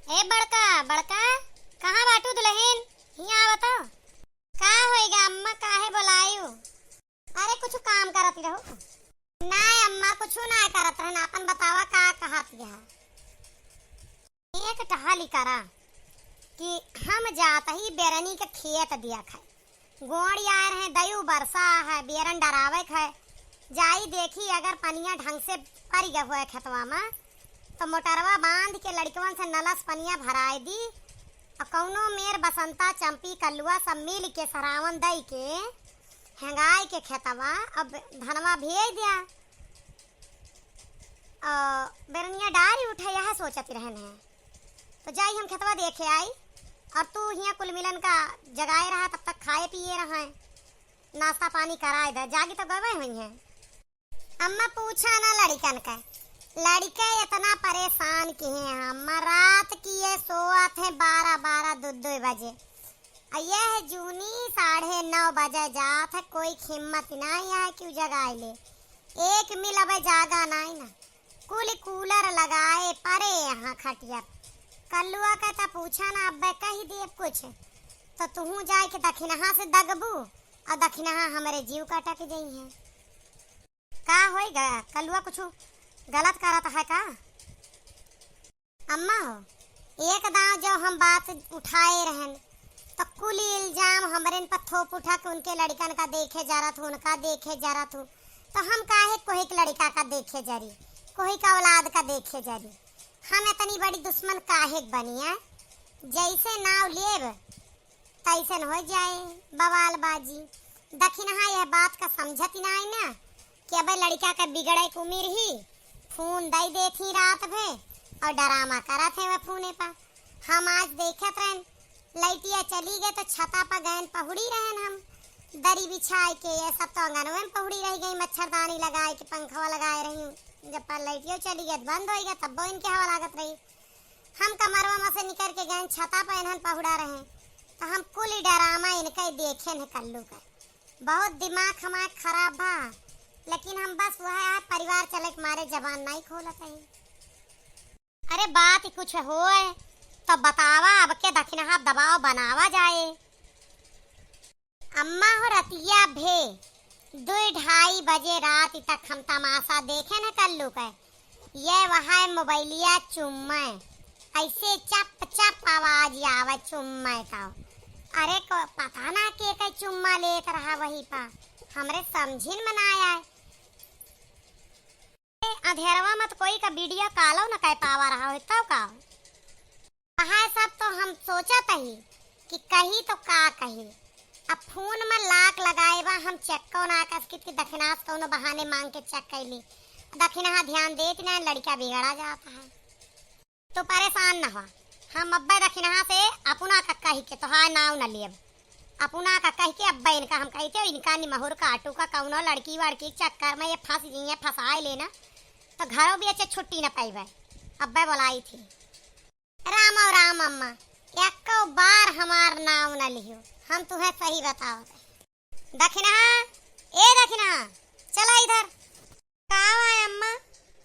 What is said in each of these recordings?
ए बड़का बड़का कहाँ बाटू दुल्हन? यहाँ बताओ का होएगा अम्मा काहे बुलायू? अरे कुछ काम करत रहो ना अम्मा, कुछ ना करत रहन। अपन बतावा का कहत यह एक टहली करा कि हम जात ही बेरनी के खेत दिया खाए गोड़ आए रहे दयू बरसा है बेरन डरावे खाए जाई देखी अगर पनिया ढंग से पड़ गया हुआ खेतवा में तो मोटरवा बांध के लड़कवन से नलस पनिया भराए दी और कौनो मेर बसंता चंपी कल्लुआ सब मिल के सरावन दई के हेंगाई के खेतवा अब धनवा भेज दिया। बेरनिया डारी उठे यह सोचती रहन है तो जाई हम खेतवा देखे आई और तू यहाँ कुल मिलन का जगाए रहा तब तक खाए पिए रहा नाश्ता पानी कराए दे जागी तो गवे हुई है। अम्मा पूछा ना लड़कन का लड़के इतना परेशान किए हैं हम रात की ये सोत है 12-12 बजे यह जूनी 9:30 बजे जात है कोई हिम्मत नहीं है क्यों जगाए ले एक मिल अब जागा नहीं ना कुल कूलर लगाए परे यहाँ खटिया कल्लुआ का तो पूछा ना अब कही दे कुछ तो तू जाए के दखिनहा से दगबू और दखिनहा हमारे जीव कटक गई है का होएगा कल्लुआ कुछ गलत करता है का? अम्मा हो एक दाव जो हम बात उठाए रहन तो कुल इल्जाम हमारे पर थोप उठा के उनके लड़कन का देखे जा रहा था उनका देखे जा रहा था तो हम काहे कोई के लड़का का देखे जा रही कोई का औलाद का देखे जा रही हम इतनी बड़ी दुश्मन काहे बनी है जैसे नाव लेब तैसन हो जाए बवाल बाजी दखिनहा यह बात का समझती ना है ना कि अब लड़का का बिगड़े की उम्र ही फोन दई देती रात में और डरामा करा थे वह फोने पर हम आज देखत रहन लाइटिया चली गए तो छता पर गए पहुड़ी रहन हम दरी बिछाए के ये सब तो आंगन में पहुड़ी रह गई मच्छरदानी लगाए के पंखा लगाए रही जब पर लाइटिया चली गई बंद हो गया तब वो इनके हवा लागत रही हम कमरवा में से निकल के गए छता पर इन्हन पहुड़ा रहे तो हम कुल डरामा इनका देखे न कल्लू का बहुत दिमाग हमारा खराब बा लेकिन हम बस वह परिवार चले के मारे जबान नहीं खोलत है। अरे बात कुछ हो तो बतावा अब के दखिनहा दबाव बनावा जाए। अम्मा हो रतिया भे 2-2:30 बजे रात तक हम तमाशा देखे न कल्लू का ये वह मोबाइलिया चुम्मा ऐसे चप चप आवाज आवे चुम्मा का अरे को पता ना के चुम्मा लेत रहा वही पा हमरे समझिन मनाया है अंधेरवा मत कोई का वीडियो कॉल न कह पावा रहा हो तब का कहा सब तो हम सोचत ही कि कही तो का कही अब फोन में लाक लगाए बा हम चेक को ना कसकित की दखिनास कोनो बहाने मांग के चेक कैली दखिनहा ध्यान देत ना लड़का बिगड़ा जाता है तो परेशान न हो हम अब्बा दखिनहा से अपना का कही के तो हाय नाव न लियब अपना का कह के अब्बा इनका हम कहते इनका निमहुर का आटू का कौनो लड़की वड़की चक्कर में ये फंस गई है फंसाए लेना तो घरों भी अच्छे छुट्टी न पाई अब्बा बुलाई थी राम और राम अम्मा एक बार हमार नाव न लियो हम तुम्हें सही बताओ दखिनहा ए दखिनहा चला इधर का है अम्मा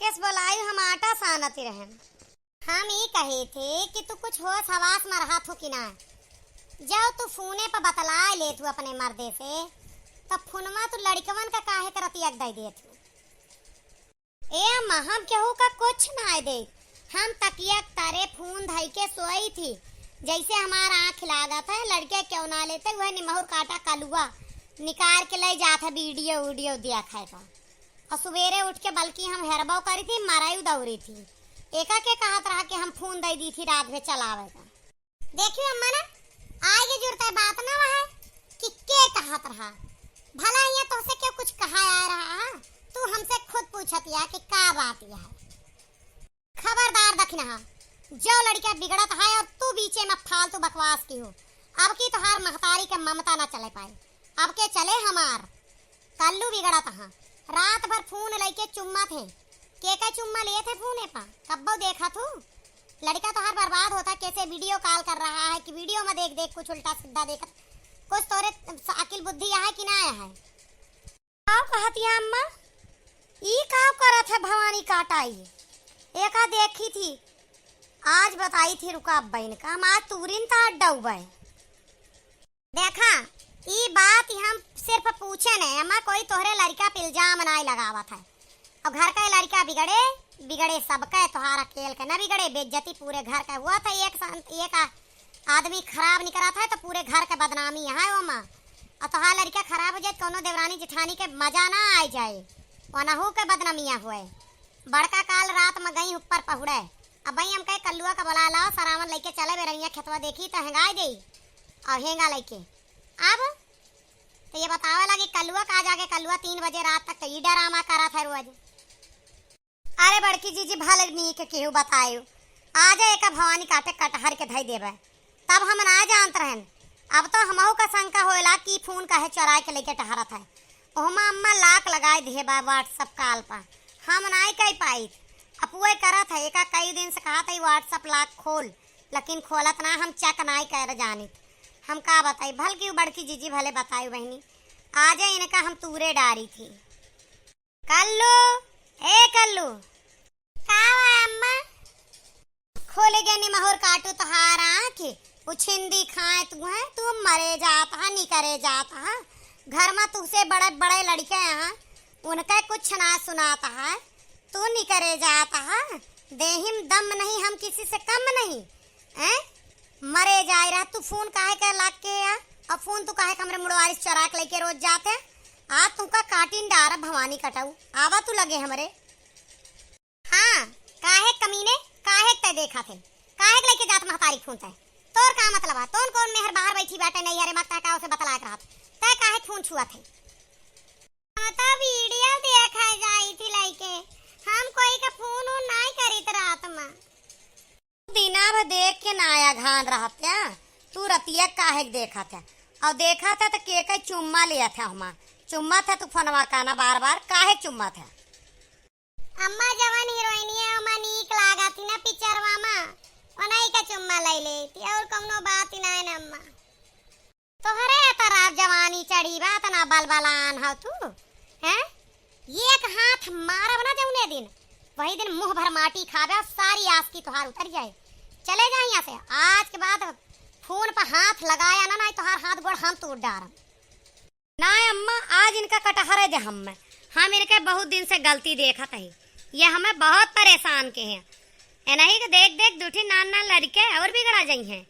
किस बुलाई हम आटा सानती रहन हम ये कहे थे कि तू कुछ हो सवास में रहा थू कि ना जब तू फोने पर बतला ले तू अपने मर्दे से तो फोनमा तू लड़कवन का काहे करती दे दे तू ए अम्मा हम केहू का कुछ ना दे हम तकिया तारे फोन धई के सोई थी जैसे हमारा आँख लागत है लड़के क्यों ना लेते वह निमहुर काटा कलुआ निकाल के ले जाता वीडियो दिया खाए था और सवेरे उठ के बल्कि हम हेरबाव करी थी मरायू दौड़ी थी एका के कहत रहा कि हम फोन दे दी थी रात में चलावे का देखियो अम्मा ना आगे जुड़ता बात ना वह कि के कहत रहा भला ये तो से क्यों कुछ कहा आ रहा तू हमसे खुद पूछतिया कि का बात यह खबरदार दखिनहा जो लड़का बिगड़त है और तू बीचे में फालतू बकवास की हो अब की तोहार महतारी के ममता ना चले पाए अब के चले हमार कल्लू बिगड़त हा रात भर फोन लेके चुम्मा थे के चुम्मा लिए थे फोने पर कब्बो देखा तू लड़का तो हर बर्बाद होता कैसे वीडियो कॉल कर रहा है कि वीडियो में देख देख कुछ उल्टा सीधा देख कुछ तोरे अकिल बुद्धि है कि ना है आओ कहती है अम्मा ई का करत है भवानी काटाई एका देखी थी आज बताई थी रुका बहन का हम आज तूरिन था डूबे। देखा ई बात हम सिर्फ पूछे नहीं, अम्मा कोई तोहरे लड़का पे इल्जाम नहीं लगावा था। और घर का लड़का बिगड़े बिगड़े सबका, तोहार अकेल के न बिगड़े, बेइज्जती पूरे घर का हुआ था। एक आदमी खराब नहीं करा था तो पूरे घर के बदनामी है वो माँ। और तोहार लड़का खराब हो जाए कोनो देवरानी जेठानी के मजा ना आ जाए, वनहू के बदनामियाँ हुए। बड़का काल रात में गई ऊपर पहुड़े, अब भाई हम कहे कल्लुआ का बुला लाओ, सरावन लेके चले बेरैया खेतवा देखी तो हेंगाई दे और हेंगा लेके। अब तो ये बतावे लगी कल्लुआ का जाके कल्लुआ 3 बजे रात तक तो ई डरामा करा था रोज। अरे बड़की जीजी भले नी के केहू बतायो, आ जाए का भवानी काटे कटहर के धई देवे, तब हम ना जानत रहन। अब तो हमहू का शंका होएला कि फोन काहे चोराए के लेके टहरत है। ओहमा अम्मा लाक लगाए दे बा व्हाट्सएप कॉल पर, हम नहीं कह पाई। अपुए करत है एका कई दिन से कहा था व्हाट्सएप लाक खोल, लेकिन खोलत ना, हम चेक नहीं कर जानी। हम का बताई भल की बड़की जीजी भले बताई बहनी। आज इनका हम तूरे डारी थी। कल्लू ए कल्लू का अम्मा खोले गए निमहोर काटू तोहार आँख उछिंदी खाए तू है, तू मरे जाता है नहीं करे जाता है। घर में तुझसे बड़े बड़े लड़के हैं उनका कुछ ना सुनाता है, तू नहीं करे जाता है। देहिम दम नहीं, हम किसी से कम नहीं हैं। मरे जाए रहा तू फोन काहे कर लाग के या, और फोन तू काहे कमरे मुड़वारी चराक लेके रोज जाते। आज तुमका काटिन डारा भवानी कटाऊ आवा तू लगे हमरे। हाँ काहे कमीने काहे ते देखा थे, काहे लेके जात महतारी फोन तय तोर का मतलब है। तोन कौन मेहर बाहर बैठी बैठे नहीं हरे मत का उसे बतला के रहा तय काहे फोन छुआ थे। तो वीडियो देखा जाई थी लाइके, हम कोई का फोन नहीं करित रात में। दिना भर देख के नाया घान रहत्या, तू रतिया काहे देखा था और देखा था तो के चुम्मा लिया था। हमा चुम्मा था तू फोनवा काना बार बार काहे चुम्मा था। अम्मा जवान हीरोइनिया अम्मा नीक लागा थी ना पिक्चरवा में, ओनाई का चुम्मा ले लेती और कौनो बात ही नहीं ना अम्मा। तोहरे तरा जवानी चढ़ी बात ना बलबलान हो तू हैं। एक हाथ मारब ना जौने दिन वही दिन मुंह भर माटी खावे और सारी आस की तुहार उतर जाए। चले जा यहाँ से, आज के बाद फोन पर हाथ लगाया ना नहीं तुहार हाथ गोड़ हम तोड़ डारम। ना अम्मा आज इनका कटहरे दे हम इनके बहुत दिन से गलती देखा था, ये हमें बहुत परेशान के हैं। नहीं के देख देख दूठी नान नान लड़के और बिगड़ा जाई हैं,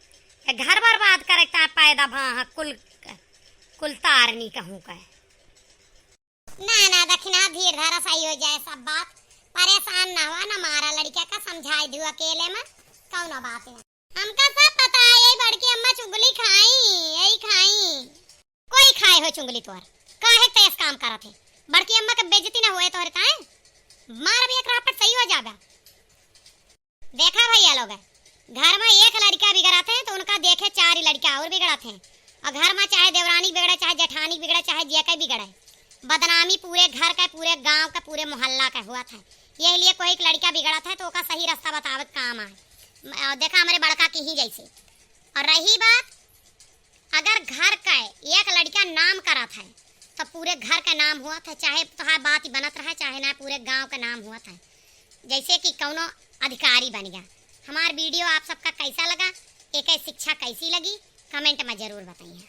घर बर्बाद करता पैदा भा कुल तारनी कहूँ का। ना दक्षिणा धीर धारा सही हो जाए सब बात, परेशान ना हुआ ना मारा लड़के का समझाई दू अकेले में कौनो बात है। हमका सब पता है यही बड़की अम्मा चुंगली खाई यही खाई, कोई खाए हो चुंगली तोर काहे तेज काम करा थे। बड़की अम्मा के बेइज्जती ना हुए तोहरे काहे मार भी एक रापट सही हो जाबा। देखा भैया लोग घर में एक लड़का बिगड़ा थे तो उनका देखे 4 लड़का और बिगड़ा थे, और घर में चाहे देवरानी बिगड़े चाहे जेठानी बिगड़े चाहे जे के बिगड़े, बदनामी पूरे घर का पूरे गांव का पूरे मोहल्ला का हुआ था। यही लिए कोई लड़का बिगड़ा था तो उसका सही रास्ता बतावत काम आए। देखा हमारे बड़का की ही जैसे। और रही बात अगर घर का एक लड़का नाम करा था तो पूरे घर का नाम हुआ था, चाहे तो बात बनत रहा चाहे ना पूरे गांव का नाम हुआ था, जैसे कि कौनो अधिकारी बन गया। हमारा वीडियो आप सबका कैसा लगा, एक शिक्षा कैसी लगी कमेंट में जरूर बताइए।